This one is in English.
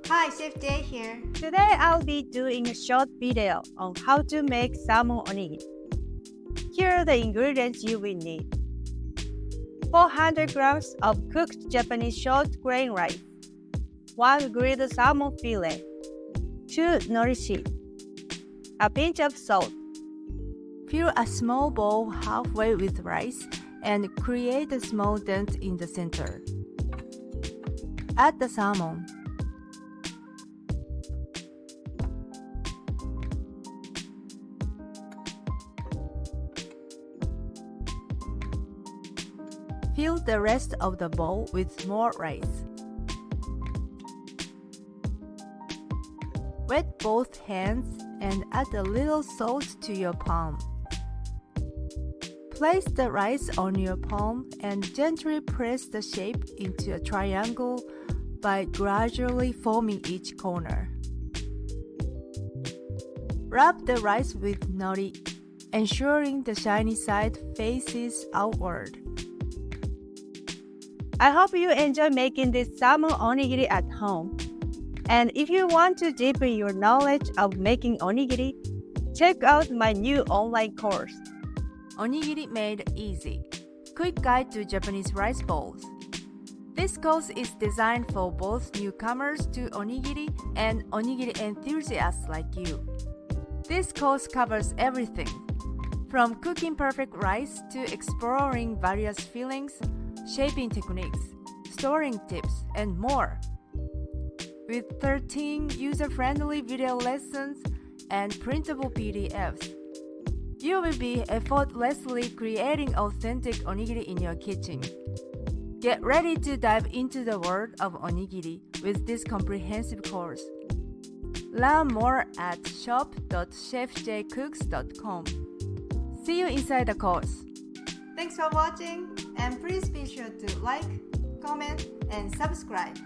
Hi, Chef Jay here. Today I'll be doing a short video on how to make salmon onigiri. Here are the ingredients you will need. 400 grams of cooked Japanese short grain rice, 1 grilled salmon fillet, 2 nori seeds, a pinch of salt. Fill a small bowl halfway with rice and create a small dent in the center. Add the salmon. Fill the rest of the bowl with more rice. Wet both hands and add a little salt to your palm. Place the rice on your palm and gently press the shape into a triangle by gradually forming each corner. Rub the rice with nori, ensuring the shiny side faces outward. I hope you enjoy making this salmon onigiri at home. And if you want to deepen your knowledge of making onigiri, check out my new online course, Onigiri Made Easy, Quick Guide to Japanese Rice Bowls. This course is designed for both newcomers to onigiri and onigiri enthusiasts like you. This course covers everything, from cooking perfect rice to exploring various fillings, shaping techniques, storing tips, and more. With 13 user-friendly video lessons and printable PDFs, you will be effortlessly creating authentic onigiri in your kitchen. Get ready to dive into the world of onigiri with this comprehensive course. Learn more at shop.chefjcooks.com. See you inside the course. Thanks for watching, and please be sure to like, comment, and subscribe.